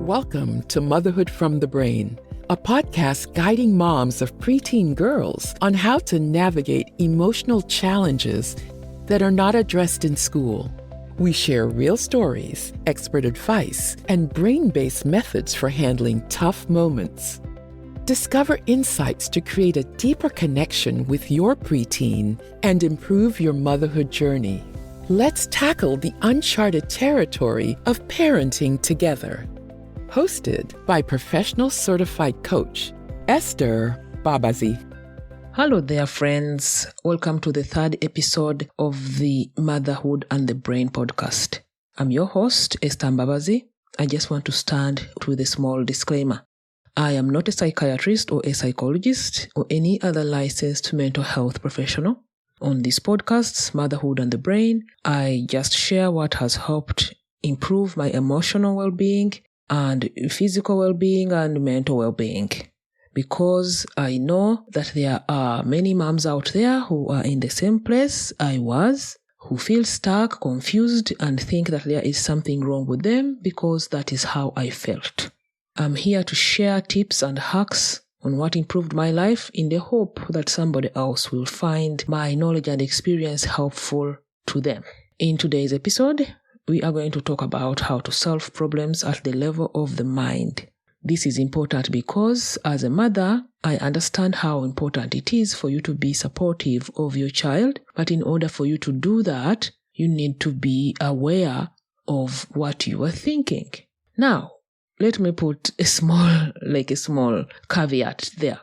Welcome to Motherhood from the Brain, a podcast guiding moms of preteen girls on how to navigate emotional challenges that are not addressed in school. We share real stories, expert advice, and brain-based methods for handling tough moments. Discover insights to create a deeper connection with your preteen and improve your motherhood journey. Let's tackle the uncharted territory of parenting together. Hosted by professional certified coach, Esther Babazi. Hello there, friends. Welcome to the third episode of the Motherhood and the Brain podcast. I'm your host, Esther Babazi. I just want to start with a small disclaimer. I am not a psychiatrist or a psychologist or any other licensed mental health professional. On this podcast, Motherhood and the Brain, I just share what has helped improve my emotional well-being and physical well-being and mental well-being. Because I know that there are many moms out there who are in the same place I was, who feel stuck, confused, and think that there is something wrong with them because that is how I felt. I'm here to share tips and hacks on what improved my life in the hope that somebody else will find my knowledge and experience helpful to them. In today's episode, we are going to talk about how to solve problems at the level of the mind. This is important because as a mother, I understand how important it is for you to be supportive of your child. But in order for you to do that, you need to be aware of what you are thinking. Now, let me put a small caveat there.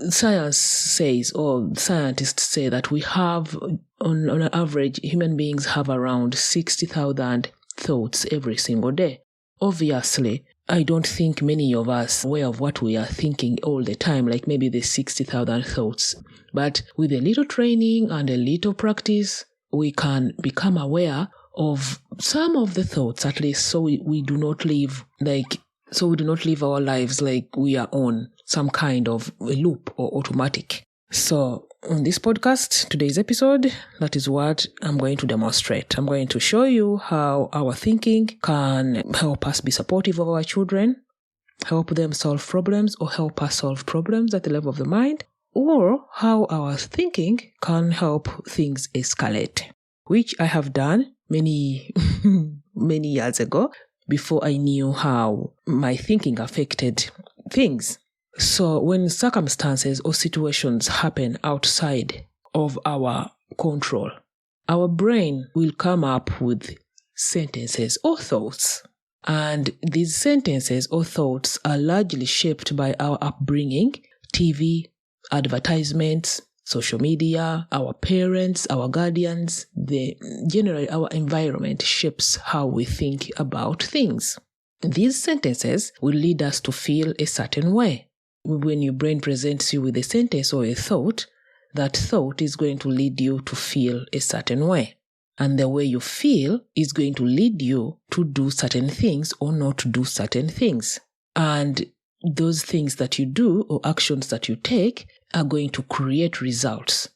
Science says, or scientists say, that we have, on average, human beings have around 60,000 thoughts every single day. Obviously, I don't think many of us are aware of what we are thinking all the time, like maybe the 60,000 thoughts. But with a little training and a little practice, we can become aware of some of the thoughts, at least, so we do not live our lives like we are on some kind of a loop or automatic. So on this podcast, today's episode, that is what I'm going to demonstrate. I'm going to show you how our thinking can help us be supportive of our children, help them solve problems, or help us solve problems at the level of the mind, or how our thinking can help things escalate, which I have done many years ago, before I knew how my thinking affected things. So when circumstances or situations happen outside of our control, our brain will come up with sentences or thoughts. And these sentences or thoughts are largely shaped by our upbringing, TV, advertisements, social media, our parents, our guardians. Generally, our environment shapes how we think about things. These sentences will lead us to feel a certain way. When your brain presents you with a sentence or a thought, that thought is going to lead you to feel a certain way. And the way you feel is going to lead you to do certain things or not to do certain things. And those things that you do or actions that you take are going to create results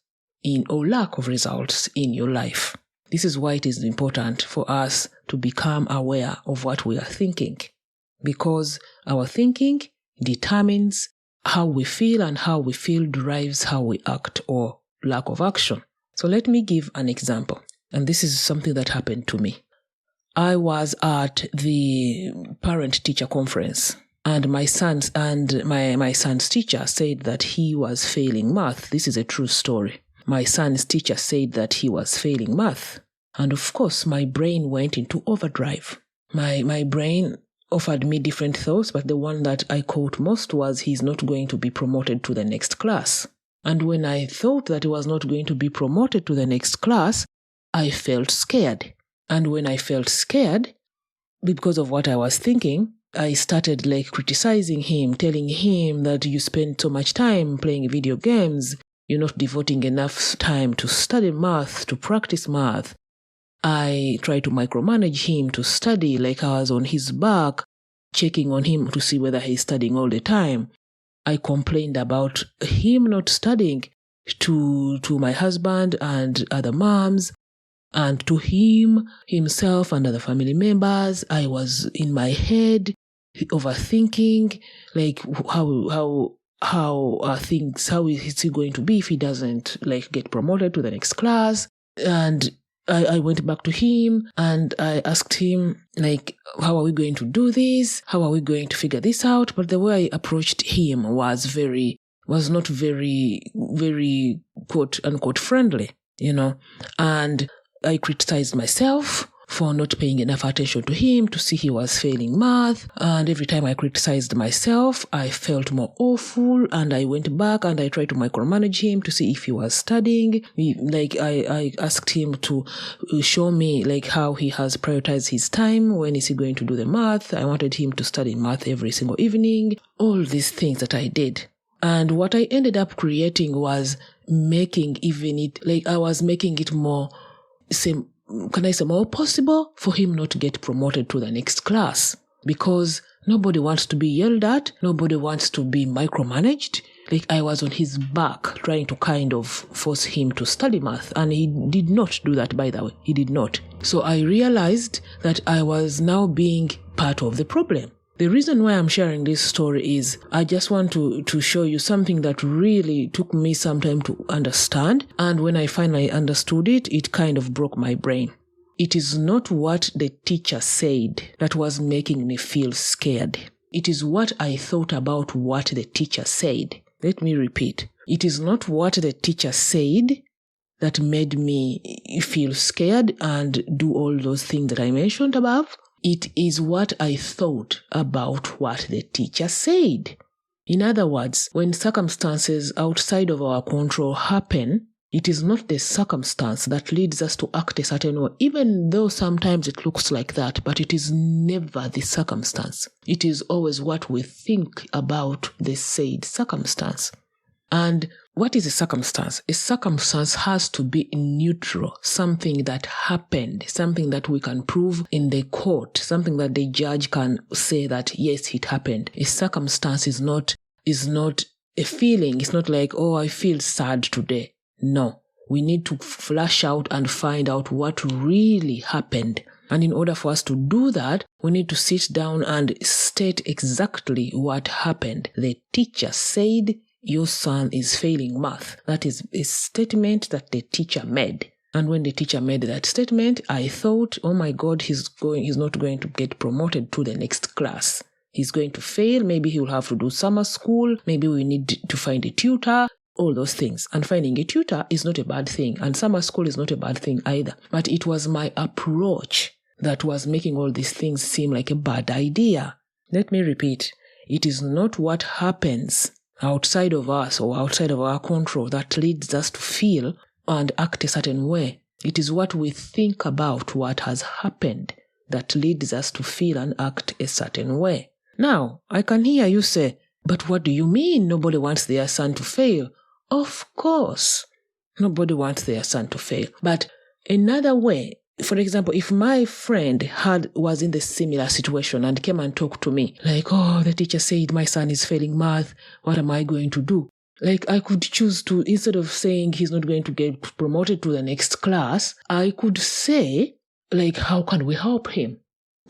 or lack of results in your life. This is why it is important for us to become aware of what we are thinking, because our thinking determines how we feel, and how we feel drives how we act or lack of action. So let me give an example. And this is something that happened to me. I was at the parent-teacher conference, and my son's teacher said that he was failing math. This is a true story. My son's teacher said that he was failing math. And of course, my brain went into overdrive. My brain offered me different thoughts, but the one that I caught most was he's not going to be promoted to the next class. And when I thought that he was not going to be promoted to the next class, I felt scared. And when I felt scared, because of what I was thinking, I started criticizing him, telling him that you spend so much time playing video games, you're not devoting enough time to study math, to practice math. I tried to micromanage him to study, like I was on his back, checking on him to see whether he's studying all the time. I complained about him not studying to my husband and other moms, and to himself and other family members. I was in my head overthinking, like how is he going to be if he doesn't like get promoted to the next class. And I went back to him and I asked him, like, how are we going to do this? How are we going to figure this out? But the way I approached him was not very, very quote unquote friendly, and I criticized myself for not paying enough attention to him to see he was failing math. And every time I criticized myself, I felt more awful, and I went back and I tried to micromanage him to see if he was studying. I asked him to show me like how he has prioritized his time. When is he going to do the math? I wanted him to study math every single evening. All these things that I did. And what I ended up creating was making it more more possible for him not to get promoted to the next class, because nobody wants to be yelled at, nobody wants to be micromanaged. Like, I was on his back trying to kind of force him to study math, and he did not do that, by the way. He did not. So I realized that I was now being part of the problem. The reason why I'm sharing this story is I just want to show you something that really took me some time to understand. And when I finally understood it, it kind of broke my brain. It is not what the teacher said that was making me feel scared. It is what I thought about what the teacher said. Let me repeat. It is not what the teacher said that made me feel scared and do all those things that I mentioned above. It is what I thought about what the teacher said. In other words, when circumstances outside of our control happen, it is not the circumstance that leads us to act a certain way, even though sometimes it looks like that, but it is never the circumstance. It is always what we think about the said circumstance. And what is a circumstance? A circumstance has to be neutral, something that happened, something that we can prove in the court, something that the judge can say that, yes, it happened. A circumstance is not a feeling. It's not like, oh, I feel sad today. No, we need to flash out and find out what really happened. And in order for us to do that, we need to sit down and state exactly what happened. The teacher said, your son is failing math. That is a statement that the teacher made. And when the teacher made that statement, I thought, oh my God, he's not going to get promoted to the next class. He's going to fail. Maybe he will have to do summer school. Maybe we need to find a tutor. All those things. And finding a tutor is not a bad thing. And summer school is not a bad thing either. But it was my approach that was making all these things seem like a bad idea. Let me repeat. It is not what happens outside of us or outside of our control that leads us to feel and act a certain way. It is what we think about what has happened that leads us to feel and act a certain way. Now, I can hear you say, but what do you mean nobody wants their son to fail? Of course, nobody wants their son to fail. But another way, for example, if my friend was in the similar situation and came and talked to me, like, oh, the teacher said my son is failing math, what am I going to do? Like, I could choose to, instead of saying he's not going to get promoted to the next class, I could say, like, how can we help him?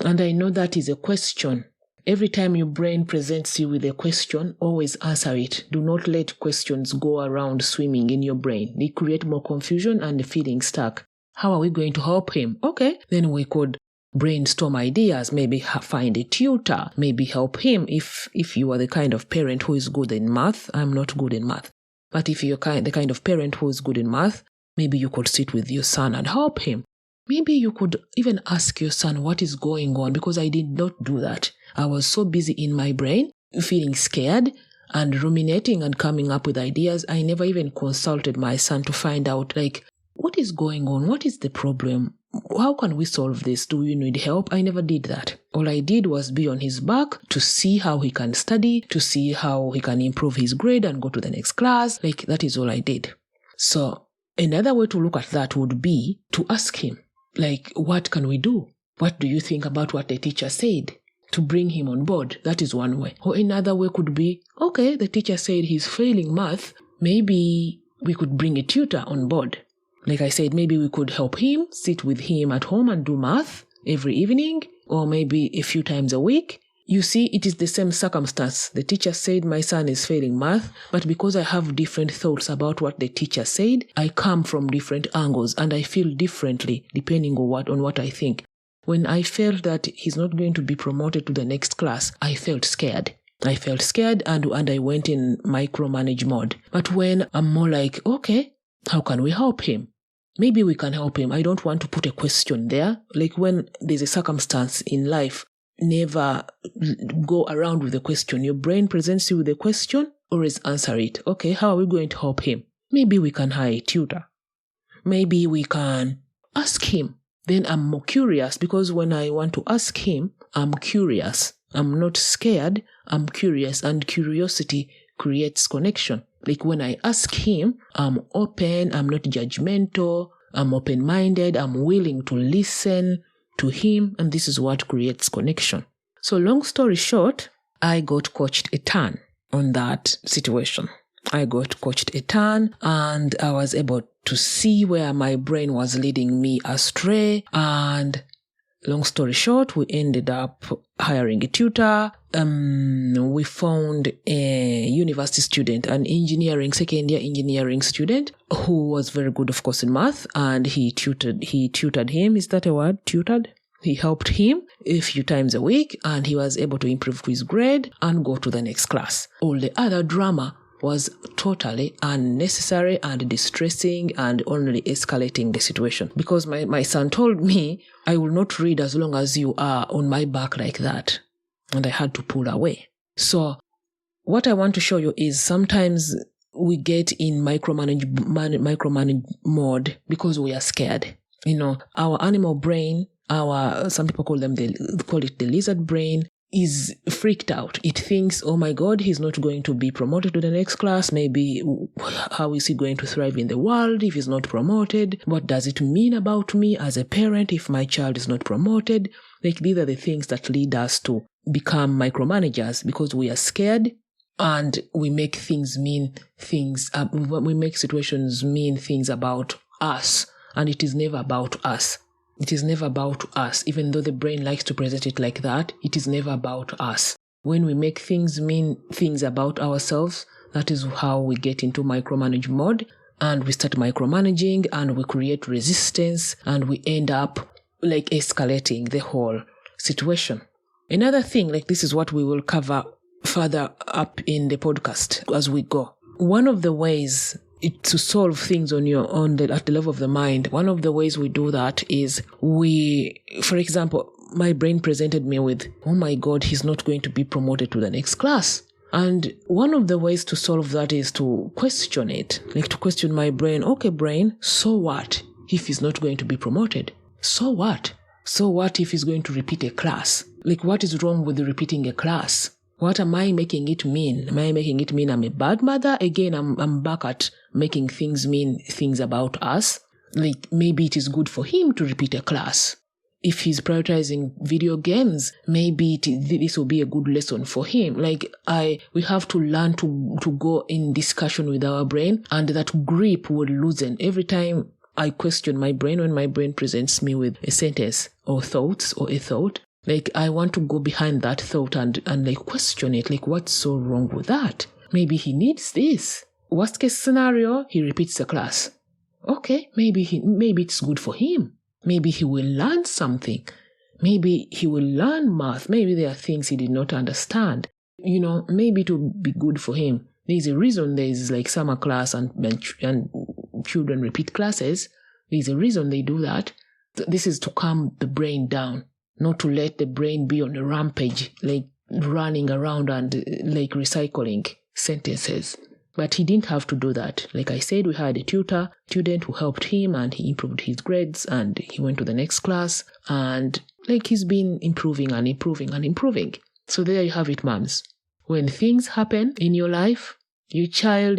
And I know that is a question. Every time your brain presents you with a question, always answer it. Do not let questions go around swimming in your brain. They create more confusion and feeling stuck. How are we going to help him? Okay, then we could brainstorm ideas, maybe find a tutor, maybe help him if you are the kind of parent who is good in math. I'm not good in math. But if you're the kind of parent who is good in math, maybe you could sit with your son and help him. Maybe you could even ask your son what is going on, because I did not do that. I was so busy in my brain, feeling scared and ruminating and coming up with ideas. I never even consulted my son to find out, like, what is going on? What is the problem? How can we solve this? Do you need help? I never did that. All I did was be on his back to see how he can study, to see how he can improve his grade and go to the next class. Like, that is all I did. So another way to look at that would be to ask him, like, what can we do? What do you think about what the teacher said? To bring him on board. That is one way. Or another way could be, okay, the teacher said he's failing math. Maybe we could bring a tutor on board. Like I said, maybe we could help him, sit with him at home and do math every evening, or maybe a few times a week. You see, it is the same circumstance. The teacher said my son is failing math, but because I have different thoughts about what the teacher said, I come from different angles and I feel differently depending on what I think. When I felt that he's not going to be promoted to the next class, I felt scared. And I went in micromanage mode. But when I'm more like, okay, how can we help him? Maybe we can help him. I don't want to put a question there. Like when there's a circumstance in life, never go around with a question. Your brain presents you with a question, always answer it. Okay, how are we going to help him? Maybe we can hire a tutor. Maybe we can ask him. Then I'm more curious because when I want to ask him, I'm curious. I'm not scared. I'm curious, and curiosity creates connection. Like when I ask him, I'm open. I'm not judgmental. I'm open-minded. I'm willing to listen to him, and this is what creates connection. So long story short, I got coached a ton on that situation. I got coached a ton, and I was able to see where my brain was leading me astray. And long story short, we ended up hiring a tutor. We found a university student, an second-year engineering student, who was very good, of course, in math, and he tutored him. Is that a word? Tutored? He helped him a few times a week, and he was able to improve his grade and go to the next class. All the other drama was totally unnecessary and distressing and only escalating the situation. Because my son told me, I will not read as long as you are on my back like that. And I had to pull away. So what I want to show you is sometimes we get in micromanage mode because we are scared. Our animal brain, some people call it the lizard brain, is freaked out. It thinks, oh my God, he's not going to be promoted to the next class. Maybe how is he going to thrive in the world if he's not promoted? What does it mean about me as a parent if my child is not promoted? Like these are the things that lead us to become micromanagers because we are scared and we make things mean things. We make situations mean things about us, and it is never about us. It is never about us. Even though the brain likes to present it like that, it is never about us. When we make things mean things about ourselves, that is how we get into micromanage mode, and we start micromanaging and we create resistance and we end up like escalating the whole situation. Another thing, like this is what we will cover further up in the podcast as we go. One of the ways to solve things at the level of the mind, one of the ways we do that is for example, my brain presented me with, oh my God, he's not going to be promoted to the next class. And one of the ways to solve that is to question it, like to question my brain. Okay, brain, so what if he's not going to be promoted? So what? So what if he's going to repeat a class? Like what is wrong with repeating a class? What am I making it mean? Am I making it mean I'm a bad mother? Again, I'm back at making things mean things about us. Like maybe it is good for him to repeat a class. If he's prioritizing video games, maybe this will be a good lesson for him. Like we have to learn to go in discussion with our brain, and that grip will loosen every time I question my brain when my brain presents me with a sentence or thoughts or a thought. Like I want to go behind that thought and like question it. Like what's so wrong with that? Maybe he needs this. Worst case scenario, he repeats the class. Okay, maybe it's good for him. Maybe he will learn something. Maybe he will learn math. Maybe there are things he did not understand. Maybe it will be good for him. There's a reason there's like summer class and children repeat classes. There's a reason they do that. This is to calm the brain down, not to let the brain be on a rampage, like running around and like recycling sentences. But he didn't have to do that. Like I said, we had a student who helped him and he improved his grades and he went to the next class and like he's been improving and improving and improving. So there you have it, moms. When things happen in your life, your child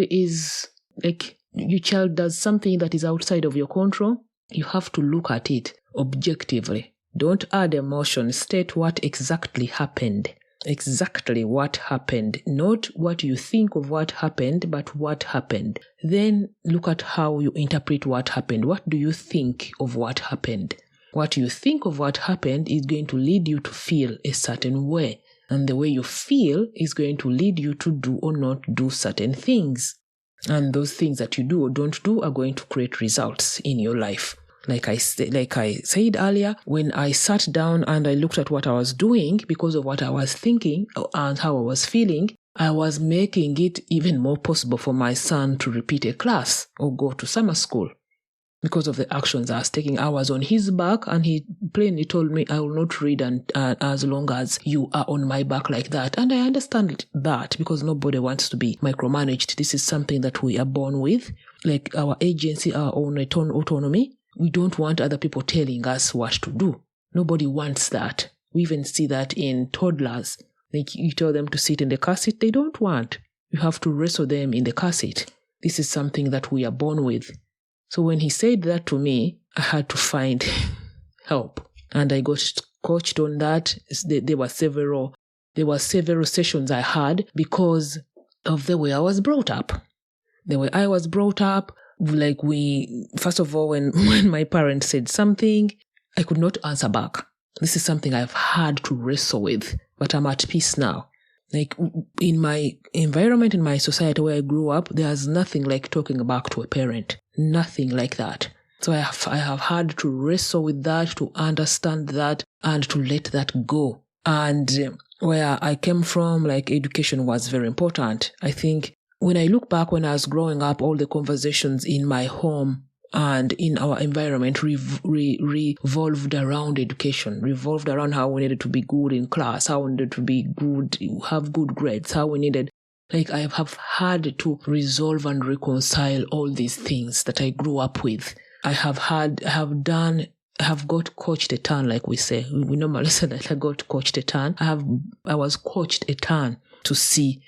does something that is outside of your control, you have to look at it objectively. Don't add emotion. State what exactly happened. Exactly what happened. Not what you think of what happened, but what happened. Then look at how you interpret what happened. What do you think of what happened? What you think of what happened is going to lead you to feel a certain way. And the way you feel is going to lead you to do or not do certain things. And those things that you do or don't do are going to create results in your life. Like I said earlier, when I sat down and I looked at what I was doing because of what I was thinking and how I was feeling, I was making it even more possible for my son to repeat a class or go to summer school. Because of the actions I was taking, I was on his back, and he plainly told me, I will not read as long as you are on my back like that. And I understand that, because nobody wants to be micromanaged. This is something that we are born with, like our agency, our own autonomy. We don't want other people telling us what to do. Nobody wants that. We even see that in toddlers. Like, you tell them to sit in the car seat, they don't want. You have to wrestle them in the car seat. This is something that we are born with. So when he said that to me, I had to find help. And I got coached on that. There were several sessions I had because of the way I was brought up. The way I was brought up, like first of all, when my parents said something, I could not answer back. This is something I've had to wrestle with, but I'm at peace now. Like, in my environment, in my society where I grew up, there's nothing like talking back to a parent. Nothing like that. So I have had to wrestle with that, to understand that, and to let that go. And where I came from, like, education was very important. I think when I look back when I was growing up, all the conversations in my home and in our environment revolved around education, revolved around how we needed to be good in class, how we needed to be good, have good grades, how we needed, like, I have had to resolve and reconcile all these things that I grew up with. I have got coached a ton, like we say. We normally say that I got coached a ton. I was coached a ton to see.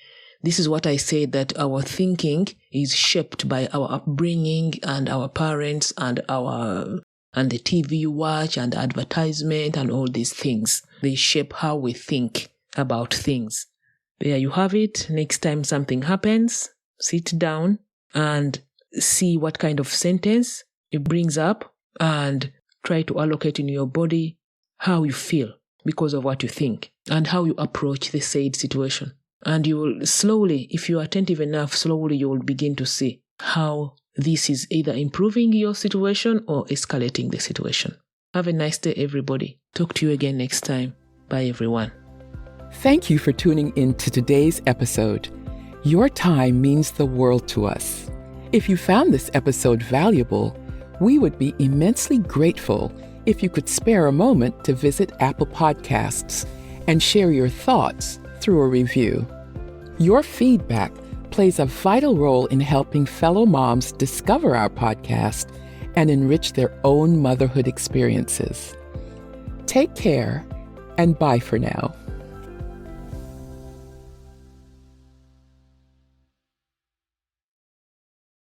This is what I say, that our thinking is shaped by our upbringing and our parents and the TV you watch and advertisement and all these things. They shape how we think about things. There you have it. Next time something happens, sit down and see what kind of sentence it brings up and try to allocate in your body how you feel because of what you think and how you approach the said situation. And you will slowly, if you are attentive enough, slowly you will begin to see how this is either improving your situation or escalating the situation. Have a nice day, everybody. Talk to you again next time. Bye, everyone. Thank you for tuning in to today's episode. Your time means the world to us. If you found this episode valuable, we would be immensely grateful if you could spare a moment to visit Apple Podcasts and share your thoughts through a review. Your feedback plays a vital role in helping fellow moms discover our podcast and enrich their own motherhood experiences. Take care, and bye for now.